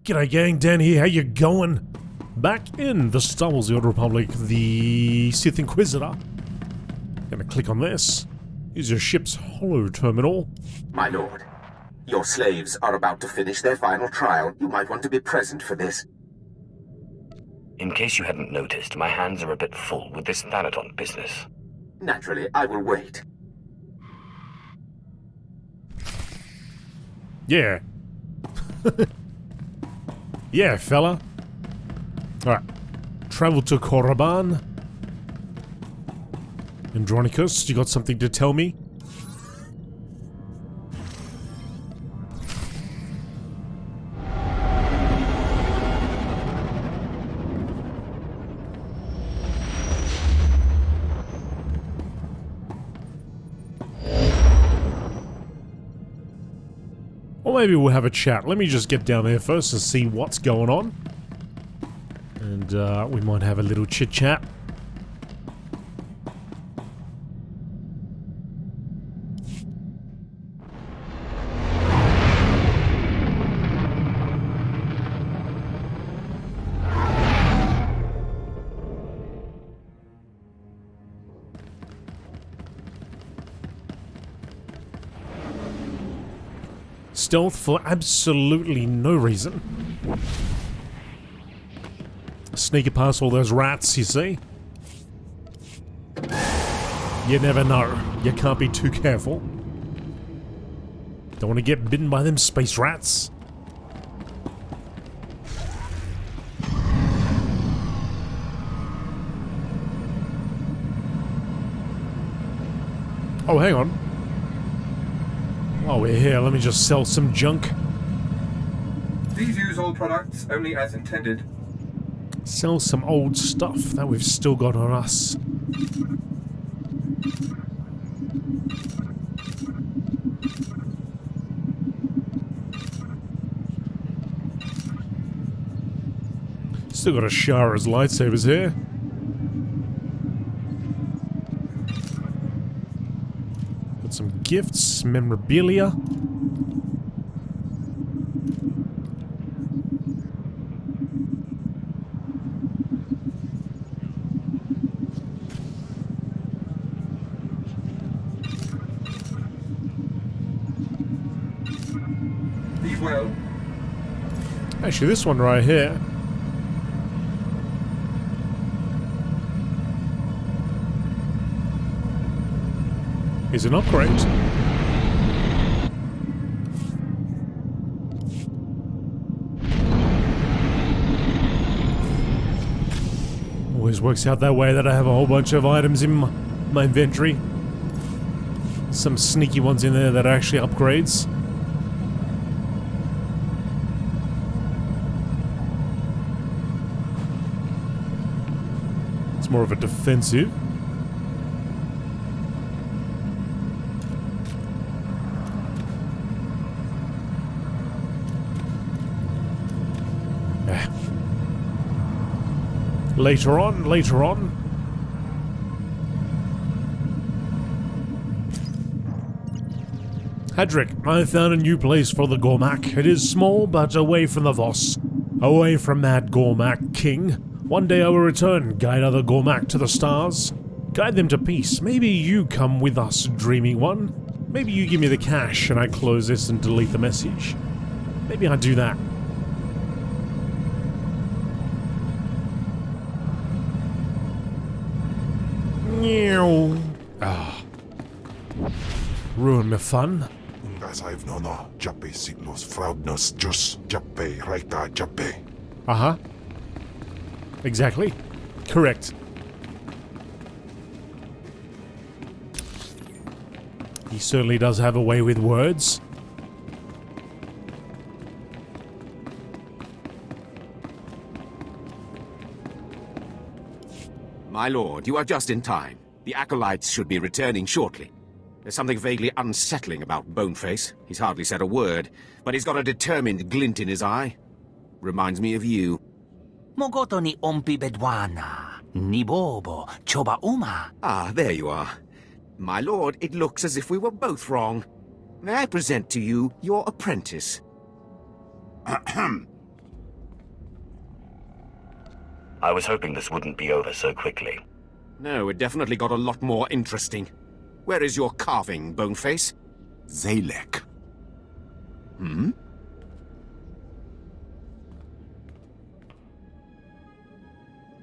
G'day gang, Dan here, how you going? Back in the Star Wars The Old Republic, the Sith Inquisitor. Gonna click on this. Use your ship's holo terminal. My lord, your slaves are about to finish their final trial. You might want to be present for this. In case you hadn't noticed, my hands are a bit full with this Thanaton business. Naturally, I will wait. Yeah. Yeah, fella. Alright. Travel to Korriban. Andronicus, you got something to tell me? Or maybe we'll have a chat. Let me just get down there first and see what's going on. And we might have a little chit-chat. Stealth for absolutely no reason. Sneak past all those rats, you see? You never know. You can't be too careful. Don't want to get bitten by them space rats. Oh, hang on. While we're here, let me just sell some junk. Please use all products only as intended. Sell some old stuff that we've still got on us. Still got a Shara's lightsabers here. Got some gifts, memorabilia. Leave well. Actually, this one right here. Is an upgrade. Always works out that way that I have a whole bunch of items in my inventory. Some sneaky ones in there that are actually upgrades. It's more of a defensive. Later on. Hadrick, I found a new place for the Gormak. It is small, but away from the Voss. Away from Mad Gormak King. One day I will return, guide other Gormak to the stars. Guide them to peace. Maybe you come with us, dreamy one. Maybe you give me the cash and I close this and delete the message. Maybe I do that. Ah. Ruin my fun. Uh-huh. Exactly. Correct. He certainly does have a way with words. My lord, you are just in time. The acolytes should be returning shortly. There's something vaguely unsettling about Boneface. He's hardly said a word, but he's got a determined glint in his eye. Reminds me of you. Mogoto ni ompi bedwana, ni bobo, choba uma. Ah, there you are. My lord, it looks as if we were both wrong. May I present to you your apprentice? I was hoping this wouldn't be over so quickly. No, it definitely got a lot more interesting. Where is your carving, Boneface? Zalek. Hmm?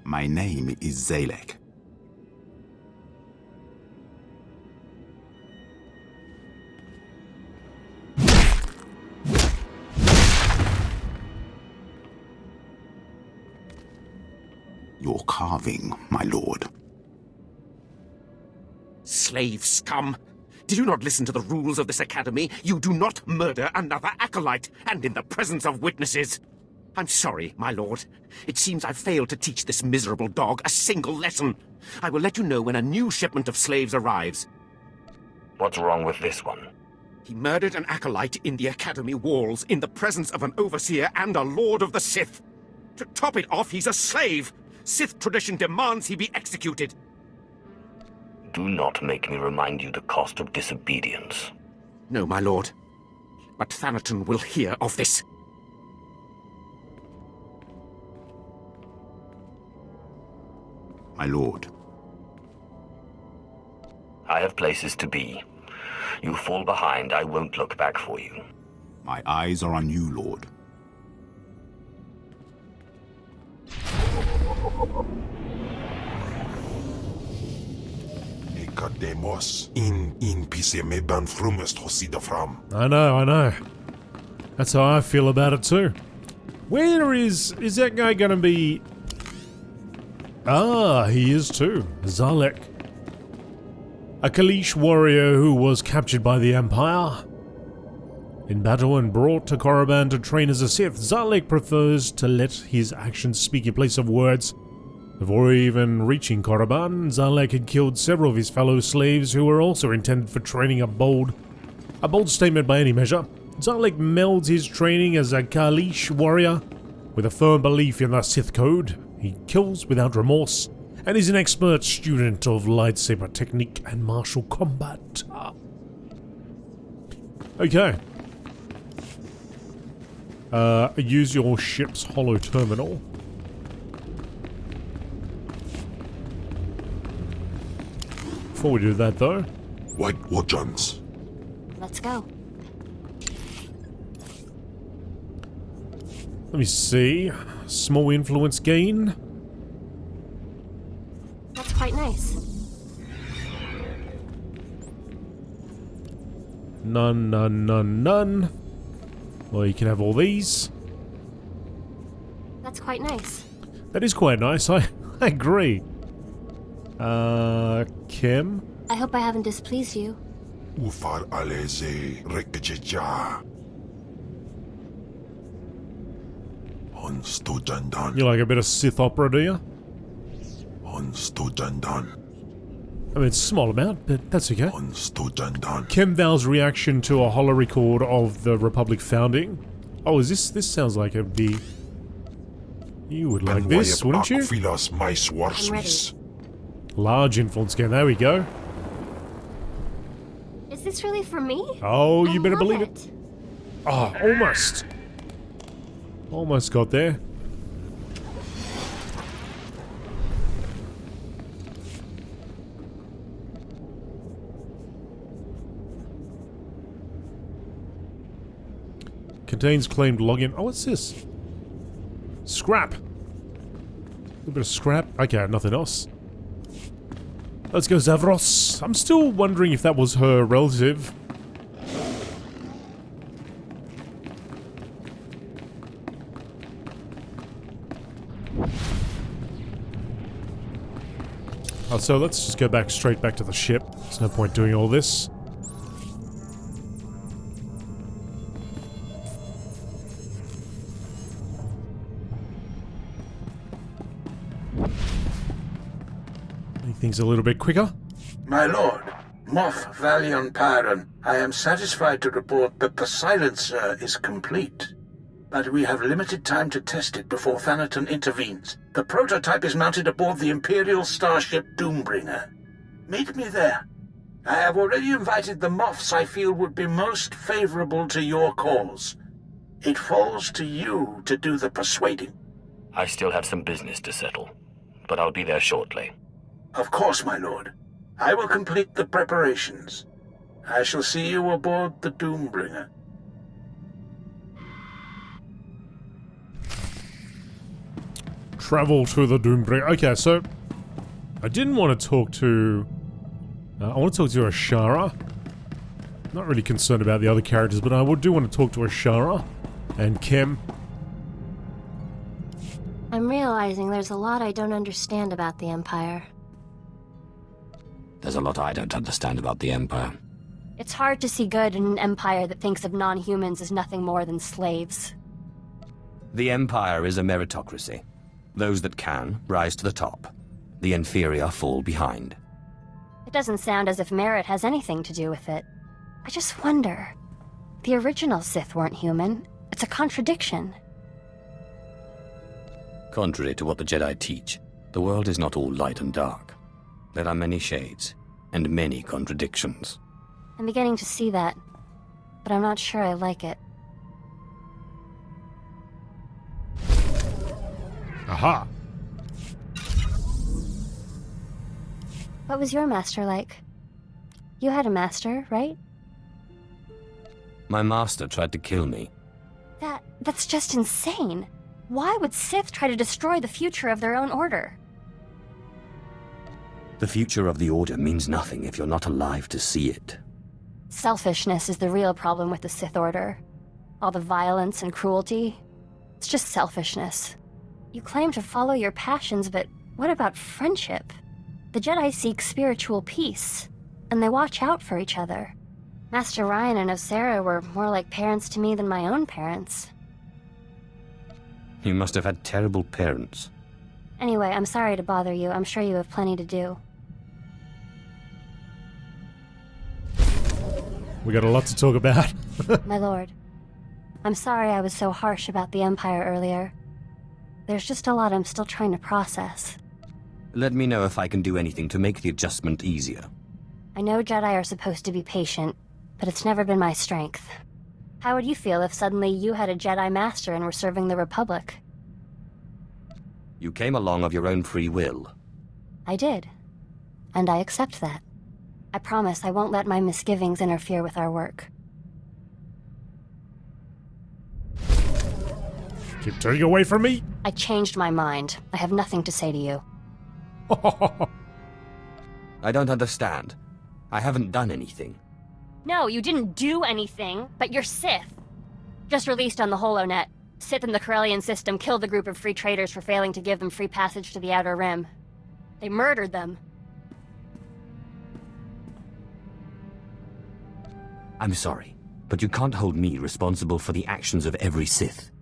My name is Zalek. Your carving, my lord. Slave scum! Did you not listen to the rules of this academy? You do not murder another acolyte, and in the presence of witnesses! I'm sorry, my lord. It seems I've failed to teach this miserable dog a single lesson. I will let you know when a new shipment of slaves arrives. What's wrong with this one? He murdered an acolyte in the academy walls, in the presence of an overseer and a lord of the Sith. To top it off, he's a slave! Sith tradition demands he be executed. Do not make me remind you the cost of disobedience. No, my lord. But Thanaton will hear of this. My lord. I have places to be. You fall behind, I won't look back for you. My eyes are on you, lord. Demos in PC me ban frumest hosida fram. I know. That's how I feel about it too. Where is that guy gonna be? Ah, he is too. Zalek. A Kaleesh warrior who was captured by the Empire. In battle and brought to Korriban to train as a Sith, Zalek prefers to let his actions speak in place of words. Before even reaching Korriban, Zalek had killed several of his fellow slaves who were also intended for training. A bold statement by any measure. Zalek melds his training as a Kaleesh warrior with a firm belief in the Sith code. He kills without remorse, and is an expert student of lightsaber technique and martial combat. Okay. Use your ship's holo terminal. Before we do that, though... What Johns? Let's go. Let me see. Small influence gain. That's quite nice. None. Well, you can have all these. That's quite nice. That is quite nice, I agree. Kim? I hope I haven't displeased you. Ufar aleze rekejeja. Honsto jandan. You like a bit of Sith opera, do you? Honsto jandan. I mean, it's a small amount, but that's okay. Honsto jandan. Kim Val's reaction to a holo record of the Republic founding. Oh, is this sounds like it'd be... You would like this, wouldn't you? I'm ready. Large influence gain, there we go. Is this really for me? Oh, you I better love believe it. Oh, almost. Almost got there. Contains claimed login. Oh, what's this? Scrap. A little bit of scrap. Okay, nothing else. Let's go, Zavros. I'm still wondering if that was her relative. Oh, so let's just go straight back to the ship. There's no point doing all this. Make things a little bit quicker. My lord, Moff Valion Pyron, I am satisfied to report that the silencer is complete. But we have limited time to test it before Thanaton intervenes. The prototype is mounted aboard the Imperial starship Doombringer. Meet me there. I have already invited the Moffs I feel would be most favorable to your cause. It falls to you to do the persuading. I still have some business to settle. but I'll be there shortly. Of course, my lord. I will complete the preparations. I shall see you aboard the Doombringer. Travel to the Doombringer. Okay, so I didn't want to talk to... I want to talk to Ashara. Not really concerned about the other characters, but I do want to talk to Ashara and Kim. I'm realizing there's a lot I don't understand about the Empire. There's a lot I don't understand about the Empire. It's hard to see good in an empire that thinks of non-humans as nothing more than slaves. The Empire is a meritocracy. Those that can rise to the top. The inferior fall behind. It doesn't sound as if merit has anything to do with it. I just wonder. The original Sith weren't human. It's a contradiction. Contrary to what the Jedi teach, the world is not all light and dark. There are many shades, and many contradictions. I'm beginning to see that, but I'm not sure I like it. Aha! What was your master like? You had a master, right? My master tried to kill me. That's just insane. Why would Sith try to destroy the future of their own order? The future of the Order means nothing if you're not alive to see it. Selfishness is the real problem with the Sith Order. All the violence and cruelty. It's just selfishness. You claim to follow your passions, but what about friendship? The Jedi seek spiritual peace, and they watch out for each other. Master Ryan and Osera were more like parents to me than my own parents. You must have had terrible parents. Anyway, I'm sorry to bother you. I'm sure you have plenty to do. We got a lot to talk about. My lord, I'm sorry I was so harsh about the Empire earlier. There's just a lot I'm still trying to process. Let me know if I can do anything to make the adjustment easier. I know Jedi are supposed to be patient, but it's never been my strength. How would you feel if suddenly you had a Jedi Master and were serving the Republic? You came along of your own free will. I did. And I accept that. I promise I won't let my misgivings interfere with our work. Keep turning away from me! I changed my mind. I have nothing to say to you. I don't understand. I haven't done anything. No, you didn't do anything, but you're Sith. Just released on the HoloNet. Sith in the Corellian system killed a group of free traders for failing to give them free passage to the Outer Rim. They murdered them. I'm sorry, but you can't hold me responsible for the actions of every Sith.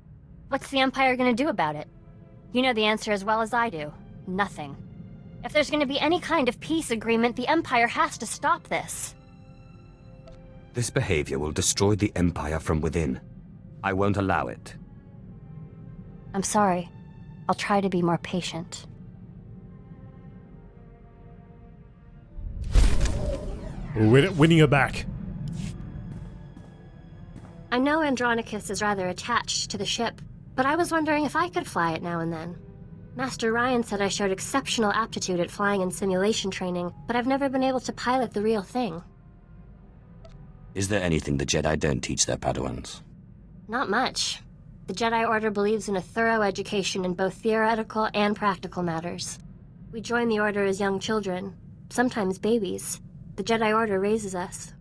What's the Empire gonna do about it? You know the answer as well as I do. Nothing. If there's gonna be any kind of peace agreement, the Empire has to stop this. This behavior will destroy the Empire from within. I won't allow it. I'm sorry. I'll try to be more patient. We're winning her back. I know Andronicus is rather attached to the ship, but I was wondering if I could fly it now and then. Master Ryan said I showed exceptional aptitude at flying in simulation training, but I've never been able to pilot the real thing. Is there anything the Jedi don't teach their Padawans? Not much. The Jedi Order believes in a thorough education in both theoretical and practical matters. We join the Order as young children, sometimes babies. The Jedi Order raises us.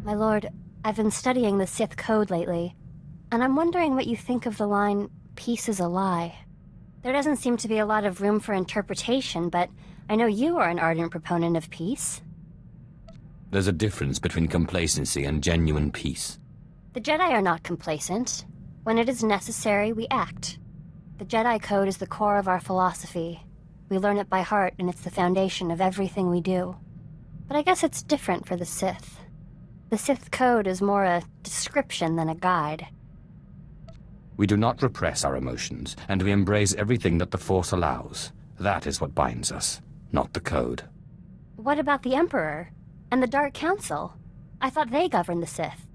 My lord, I've been studying the Sith code lately, and I'm wondering what you think of the line, "Peace is a lie." There doesn't seem to be a lot of room for interpretation, but I know you are an ardent proponent of peace. There's a difference between complacency and genuine peace. The Jedi are not complacent. When it is necessary, we act. The Jedi Code is the core of our philosophy. We learn it by heart, and it's the foundation of everything we do. But I guess it's different for the Sith. The Sith Code is more a description than a guide. We do not repress our emotions, and we embrace everything that the Force allows. That is what binds us, not the code. What about the Emperor? And the Dark Council? I thought they governed the Sith.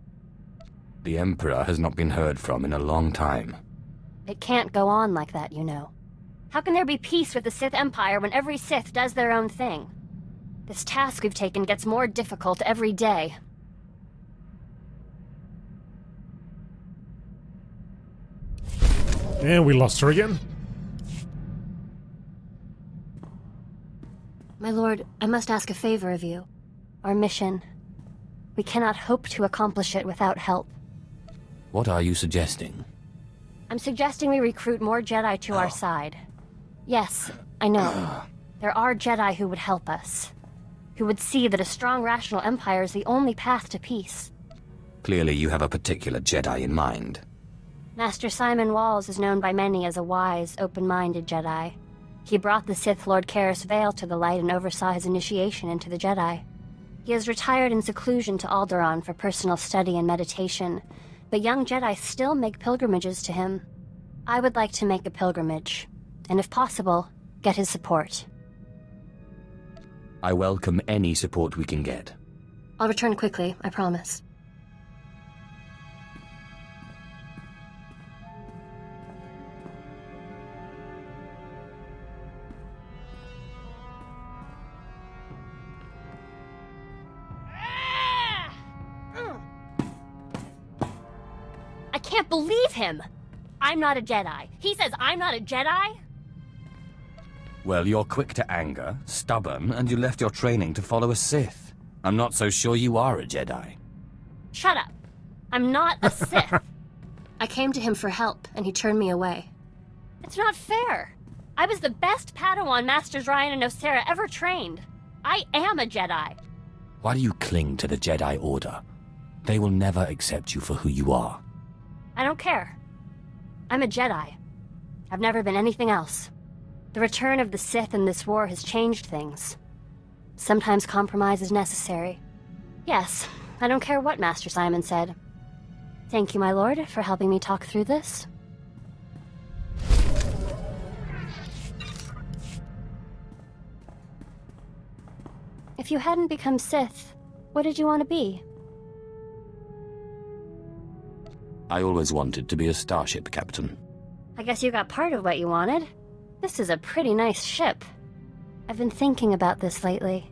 The Emperor has not been heard from in a long time. It can't go on like that, you know. How can there be peace with the Sith Empire when every Sith does their own thing? This task we've taken gets more difficult every day. And we lost her again. My lord, I must ask a favor of you. Our mission. We cannot hope to accomplish it without help. What are you suggesting? I'm suggesting we recruit more Jedi to our side. Yes, I know. There are Jedi who would help us. Who would see that a strong, rational empire is the only path to peace. Clearly you have a particular Jedi in mind. Master Simon Walls is known by many as a wise, open-minded Jedi. He brought the Sith Lord Karis Vale to the light and oversaw his initiation into the Jedi. He has retired in seclusion to Alderaan for personal study and meditation, but young Jedi still make pilgrimages to him. I would like to make a pilgrimage, and if possible, get his support. I welcome any support we can get. I'll return quickly, I promise. I can't believe him! I'm not a Jedi. He says I'm not a Jedi? Well, you're quick to anger, stubborn, and you left your training to follow a Sith. I'm not so sure you are a Jedi. Shut up. I'm not a Sith. I came to him for help, and he turned me away. It's not fair. I was the best Padawan Masters Ryan and Nosera ever trained. I am a Jedi. Why do you cling to the Jedi Order? They will never accept you for who you are. I don't care. I'm a Jedi. I've never been anything else. The return of the Sith in this war has changed things. Sometimes compromise is necessary. Yes, I don't care what Master Simon said. Thank you, my lord, for helping me talk through this. If you hadn't become Sith, what did you want to be? I always wanted to be a starship captain. I guess you got part of what you wanted. This is a pretty nice ship. I've been thinking about this lately.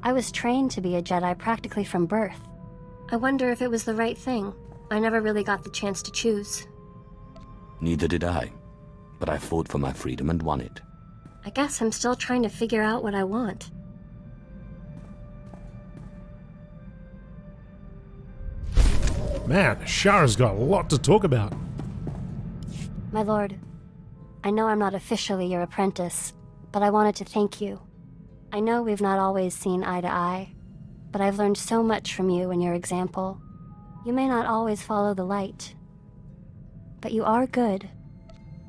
I was trained to be a Jedi practically from birth. I wonder if it was the right thing. I never really got the chance to choose. Neither did I. But I fought for my freedom and won it. I guess I'm still trying to figure out what I want. Man, Shara's got a lot to talk about. My lord, I know I'm not officially your apprentice, but I wanted to thank you. I know we've not always seen eye to eye, but I've learned so much from you and your example. You may not always follow the light, but you are good.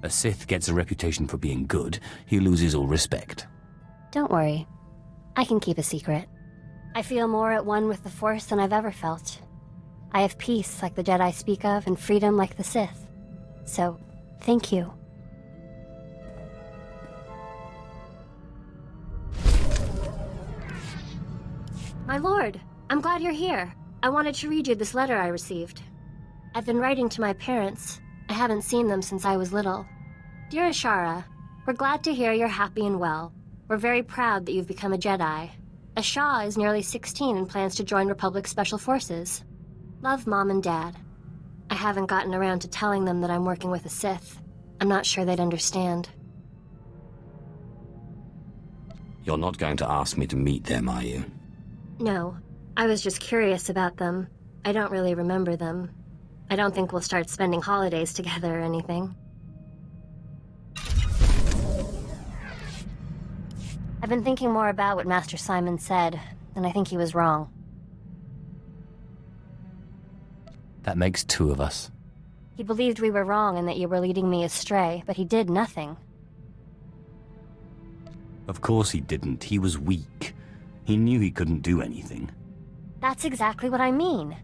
A Sith gets a reputation for being good, he loses all respect. Don't worry. I can keep a secret. I feel more at one with the Force than I've ever felt. I have peace like the Jedi speak of, and freedom like the Sith. So, thank you. My lord, I'm glad you're here. I wanted to read you this letter I received. I've been writing to my parents. I haven't seen them since I was little. Dear Ashara, we're glad to hear you're happy and well. We're very proud that you've become a Jedi. Asha is nearly 16 and plans to join Republic Special Forces. Love, Mom and Dad. I haven't gotten around to telling them that I'm working with a Sith. I'm not sure they'd understand. You're not going to ask me to meet them, are you? No. I was just curious about them. I don't really remember them. I don't think we'll start spending holidays together or anything. I've been thinking more about what Master Simon said, and I think he was wrong. That makes two of us. He believed we were wrong and that you were leading me astray, but he did nothing. Of course he didn't. He was weak. He knew he couldn't do anything. That's exactly what I mean.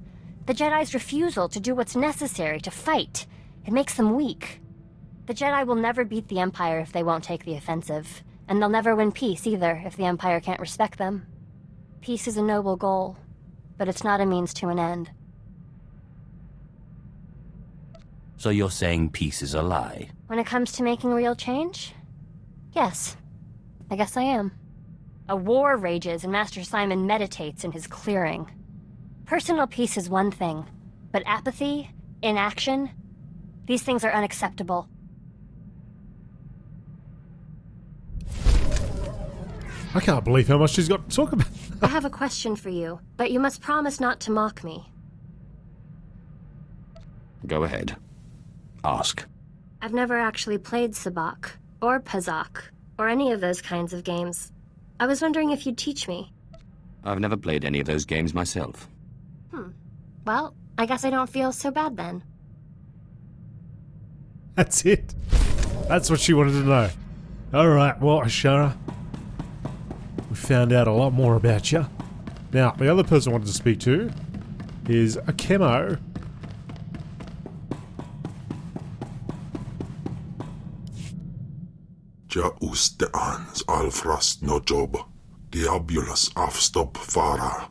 The Jedi's refusal to do what's necessary to fight. It makes them weak. The Jedi will never beat the Empire if they won't take the offensive. And they'll never win peace either if the Empire can't respect them. Peace is a noble goal, but it's not a means to an end. So you're saying peace is a lie? When it comes to making real change? Yes. I guess I am. A war rages and Master Simon meditates in his clearing. Personal peace is one thing, but apathy, inaction, these things are unacceptable. I can't believe how much she's got to talk about. I have a question for you, but you must promise not to mock me. Go ahead. Ask. I've never actually played Sabacc, or Pazak, or any of those kinds of games. I was wondering if you'd teach me. I've never played any of those games myself. Well, I guess I don't feel so bad then. That's it. That's what she wanted to know. Alright, well, Ashara, we found out a lot more about you. Now, the other person I wanted to speak to is a chemo. Ja usteans alfrast no job, diabulus afstop fara.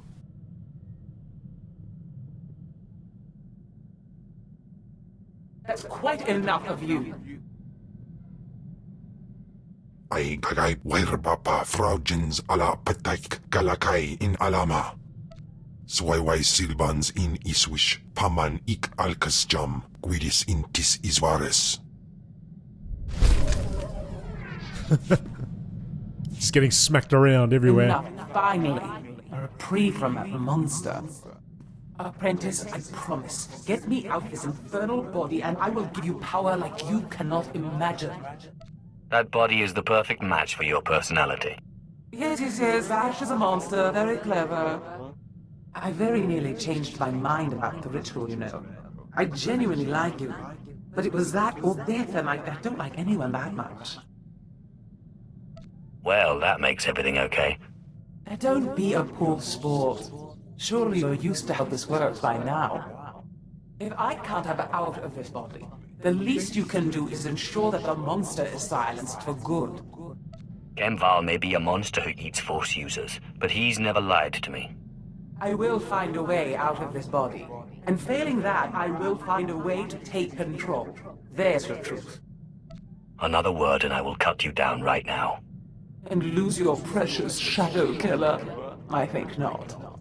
That's quite enough of you. Ay kagay wairbapa fraujins ala pataik galakay in alama. Swayway silbans in iswish, paman ik alkas jam, guidis in tis isvares. Just getting smacked around everywhere. Enough, finally. A reprieve from that monster. Apprentice, I promise. Get me out this infernal body and I will give you power like you cannot imagine. That body is the perfect match for your personality. Yes, Ash is a monster, very clever. I very nearly changed my mind about the ritual, you know. I genuinely like you. But it was that or death, and I don't like anyone that much. Well, that makes everything okay. Don't be a poor sport. Surely you're used to how this works by now. If I can't have her out of this body, the least you can do is ensure that the monster is silenced for good. Gemval may be a monster who eats Force users, but he's never lied to me. I will find a way out of this body. And failing that, I will find a way to take control. There's the truth. Another word and I will cut you down right now. And lose your precious shadow killer? I think not.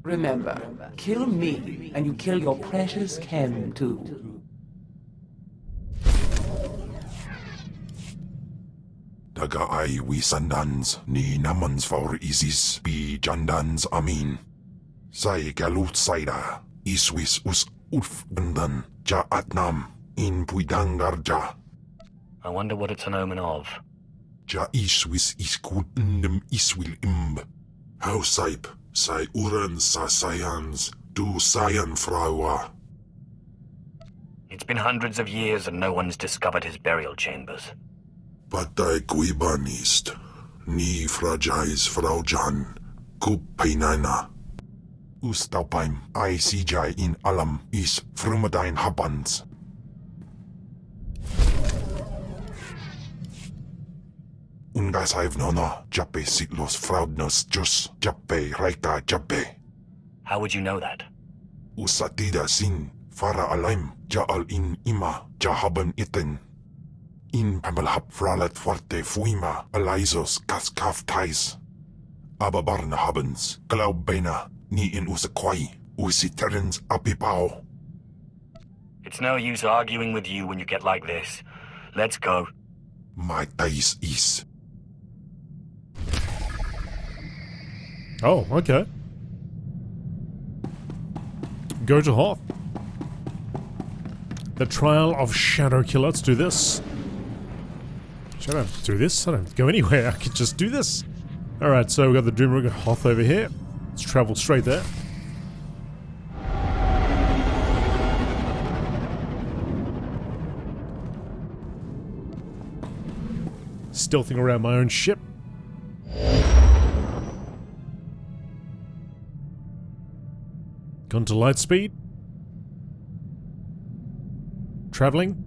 Remember, kill me, and you kill your precious Ken, too. Daga ay wisandans ni namans for isis bi jandans amin. Say galut saida, iswis us ulf bandan, ja atnam, in puidangarja. I wonder what it's an omen of. Ja iswis iskut ndem iswil imb. How saip, say uren sa sayans, du sayan fraua. It's been hundreds of years and no one's discovered his burial chambers. Patay kuibanist, ni fragais fraujan, kup painana. Ustaupaim ay CJ in alam is frumadine habans. Ungas I've nono, jape sitlos fraudnos jus, jape raika jape. How would you know that? Usatida sin, fara alaim, jaal in ima, jahaban iten. In pamalhap fralat fuerte fuima, alaizos kaskaf tais. Ababarna habans, glaub bena, ni in usakwai, usiterens apipao. It's no use arguing with you when you get like this. Let's go. My tais is. Oh, okay. Go to Hoth. The Trial of Shadowkiller. Let's do this. Should I do this? I don't go anywhere. I can just do this. Alright, so we've got the Doomrig Hoth over here. Let's travel straight there. Stealthing around my own ship. Gone to light speed. Traveling.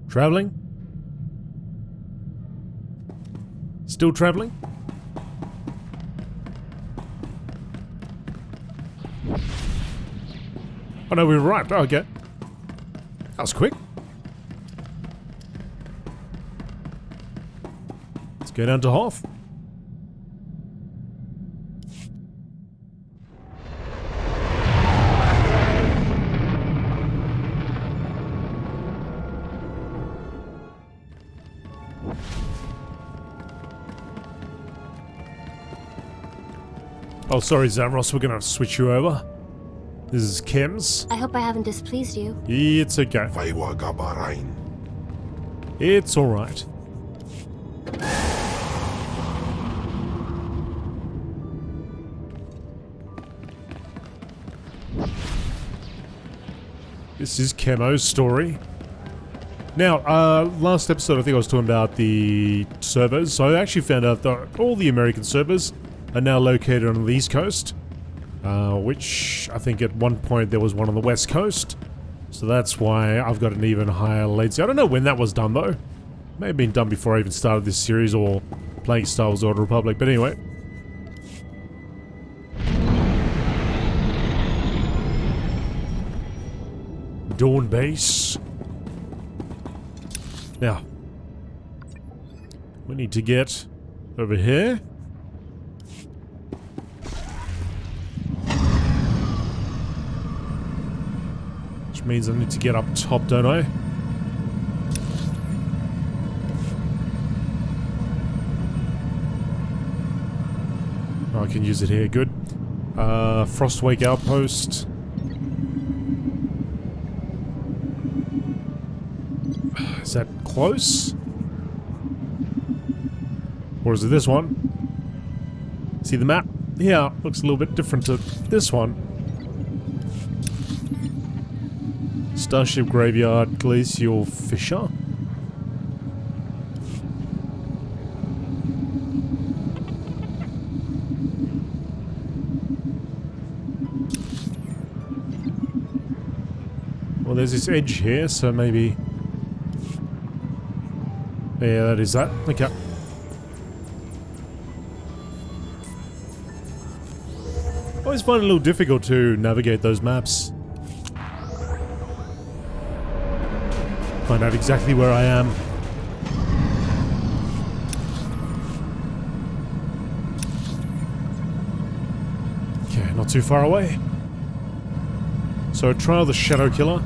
Traveling. Still traveling. Oh no, we arrived. Oh, okay. That was quick. Let's go down to Hoth. Oh, sorry, Zavros, we're gonna switch you over. This is Kim's. I hope I haven't displeased you. It's okay. It's alright. This is Chemo's story. Now, last episode I think I was talking about the servers. So I actually found out that all the American servers are now located on the East Coast. Which I think at one point there was one on the West Coast. So that's why I've got an even higher latency. I don't know when that was done though. May have been done before I even started this series or playing Star Wars Old Republic, but anyway. Dawn Base. Now, we need to get over here. Which means I need to get up top, don't I? Oh, I can use it here, good. Frostwake Outpost. Is that close? Or is it this one? See the map? Yeah, looks a little bit different to this one. Starship Graveyard, Glacial Fissure. Well, there's this edge here, so maybe... Yeah, that is that. Okay. Always find it a little difficult to navigate those maps. Find out exactly where I am. Okay, not too far away. So, trial the Shadow Killer.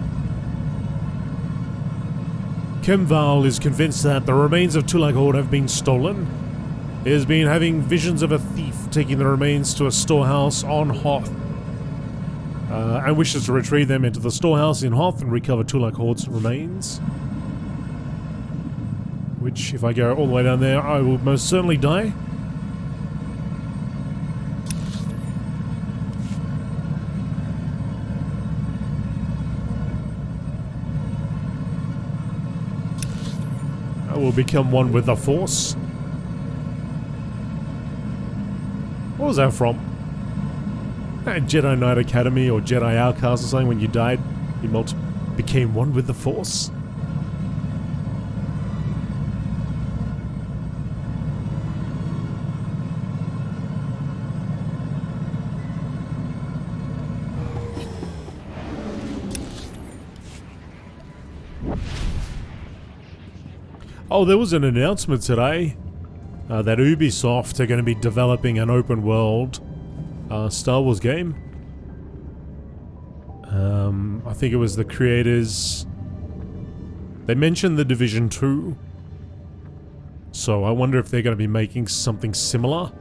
Kemval is convinced that the remains of Tulak Horde have been stolen. He has been having visions of a thief taking the remains to a storehouse on Hoth. And wishes to retrieve them into the storehouse in Hoth and recover Tulak Horde's remains. Which, if I go all the way down there, I will most certainly die. I will become one with the Force. What was that from? Jedi Knight Academy or Jedi Outcast or something. When you died, you became one with the Force. Oh, there was an announcement today that Ubisoft are going to be developing an open world Star Wars game. I think it was the creators. They mentioned The Division 2. So I wonder if they're going to be making something similar.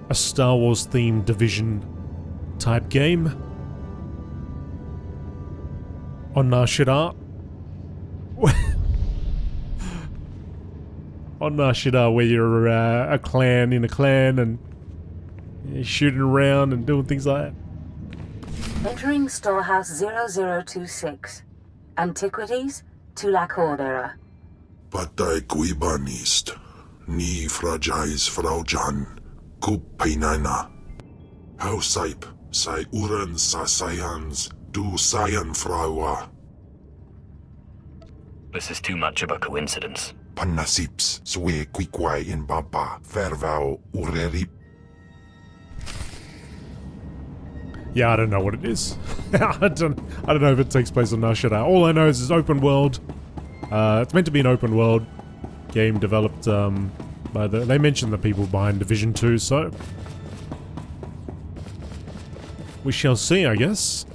A Star Wars themed Division type game. On Nar Shaddaa. On Nar Shaddaa, where you're a clan in a clan and you're shooting around and doing things like that. Entering Storehouse 0026. Antiquities, Tulak Horde era. Patay kuibanist. Ni fragais fraujan. Kupainana. Hausaip. Sai uren sa sayans. Du sayan fraua. This is too much of a coincidence. Panasips. Swe quiquai in baba. Fervao urerip. Yeah, I don't know what it is. I don't know if it takes place on Nar Shaddaa. All I know is it's open world. It's meant to be an open world game developed by the... They mentioned the people behind Division 2, so... we shall see, I guess.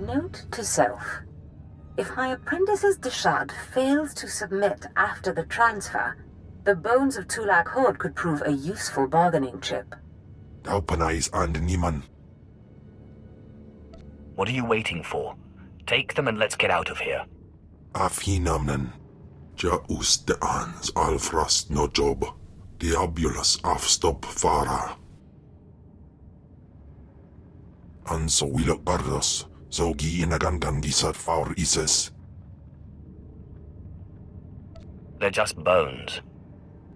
Note to self. If my apprentice's Deshad fails to submit after the transfer, the bones of Tulak Horde could prove a useful bargaining chip. Daupanais and Niman. What are you waiting for? Take them and let's get out of here. Afhinamnen. Ja Usteans Alfrost no job. Diabulus afstop fara. Anso wilok bardos. Zogi inagandan gisat faur ises. They're just bones.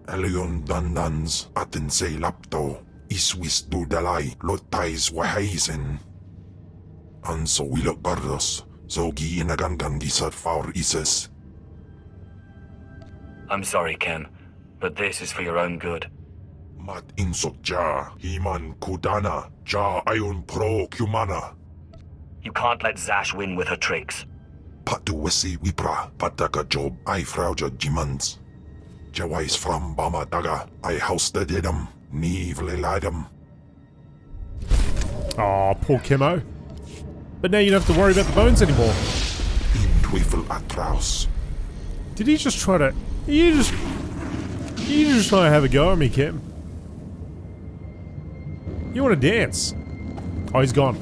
Elion dandans atense lapto. Iswis dudalai lotais wahaisen. Anso wilok bardos. Zogi inagandan gisat faur ises. I'm sorry, Ken, but this is for your own good. Mat insok ja. Himan kudana. Ja ayon pro kumana. You can't let Zash win with her tricks. Patu wesi wipra pataka job I frauja jimans. Jawais from Bama daga I housted idem. Neevle lidem. Aw, poor Kimo. But now you don't have to worry about the bones anymore. In Twiffle atraus. Did he just try to... You just try to have a go at me, Kim. You want to dance? Oh, he's gone.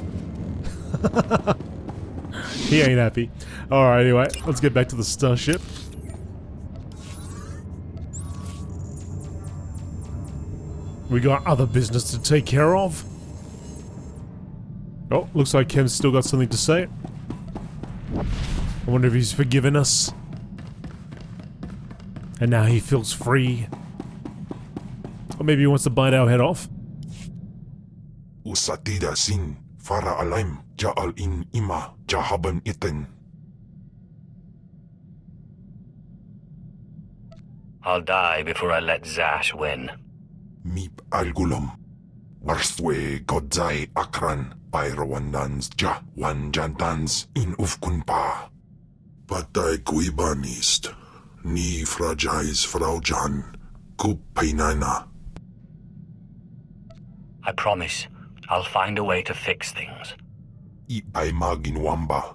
He ain't happy. Alright, anyway, let's get back to the starship. We got other business to take care of. Oh, looks like Kim's still got something to say. I wonder if he's forgiven us. And now he feels free. Or maybe he wants to bite our head off. Usatida sin. Fara alaim, ja'al in ima, jahaban iten. I'll die before I let Zash win. Mip algulum. Warstwe godzai akran, pyrawandans ja wanjantans in ufkunpa. Patay kuibanist. Ni fragais fraujan, kup painana. I promise. I'll find a way to fix things. Ipay magin wamba.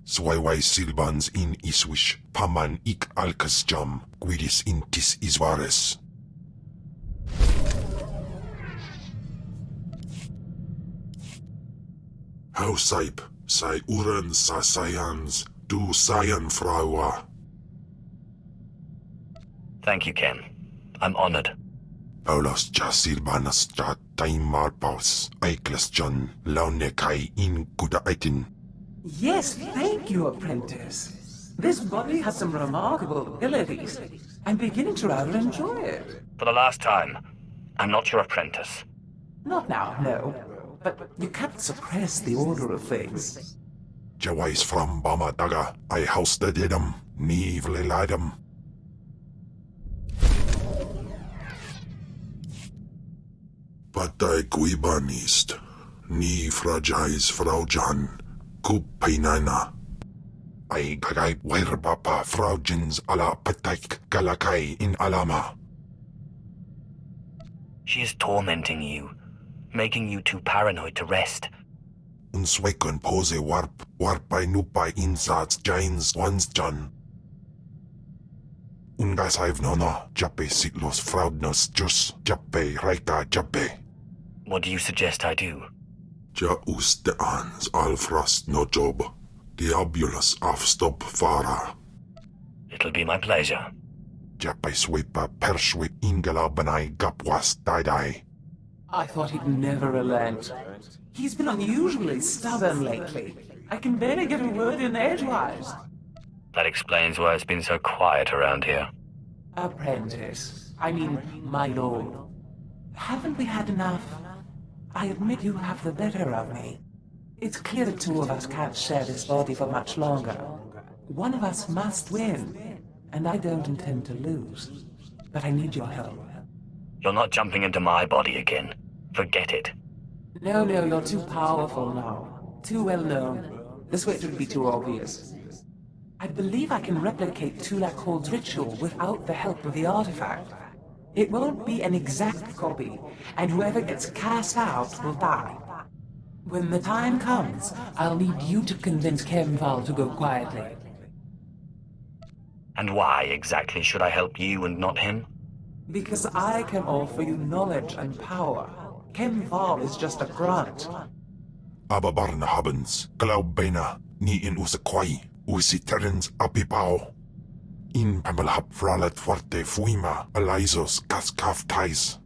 Swayway silbans in iswish. Paman ik alkas jam. Guidis intis iswares. Hausaip. Say uran sa sayans. Du sayan frawa. Thank you, Ken. I'm honored. Paulos ja silbanas ja taimar paus. Aiklas John. Laune kai in kudaitin. Yes, thank you, apprentice. This body has some remarkable abilities. I'm beginning to rather enjoy it. For the last time, I'm not your apprentice. Not now, no. But you can't suppress the order of things. Jawais from Bama daga. I housted idem. Neevle lidem. Patay kuibanist. Ni fragais fraujan. Kup painana. Ay gagay werbapa fraujins ala pataik galakay in alama. She is tormenting you, making you too paranoid to rest. Unswekon pose warpay nupay insats jains ones jan. Ungasayv nono, jape siglos fraudnos jus, jape raika jape. What do you suggest I do? Ja usteans alfrost no job. Diabulus afstop fara. It'll be my pleasure. Jape sweepa perswip ingalabanai gapwas daidai. I thought he'd never relent. He's been unusually stubborn lately. I can barely get a word in edgewise. That explains why it's been so quiet around here. Apprentice. I mean, my lord. Haven't we had enough? I admit you have the better of me. It's clear the two of us can't share this body for much longer. One of us must win, and I don't intend to lose. But I need your help. You're not jumping into my body again. Forget it. No, you're too powerful now. Too well known. The switch would be too obvious. I believe I can replicate Tulak Hold's ritual without the help of the artifact. It won't be an exact copy, and whoever gets cast out will die. When the time comes, I'll need you to convince Kemval to go quietly. And why exactly should I help you and not him? Because I can offer you knowledge and power. Kemval is just a grunt. Ababarna habens, Glaubena, ni in usakwai, usiterens apipao. In pamalhap fralet forte fuima, alaisos kaskaf tais.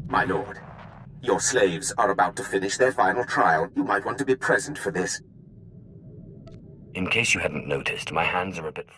My lord, your slaves are about to finish their final trial. You might want to be present for this. In case you hadn't noticed, my hands are a bit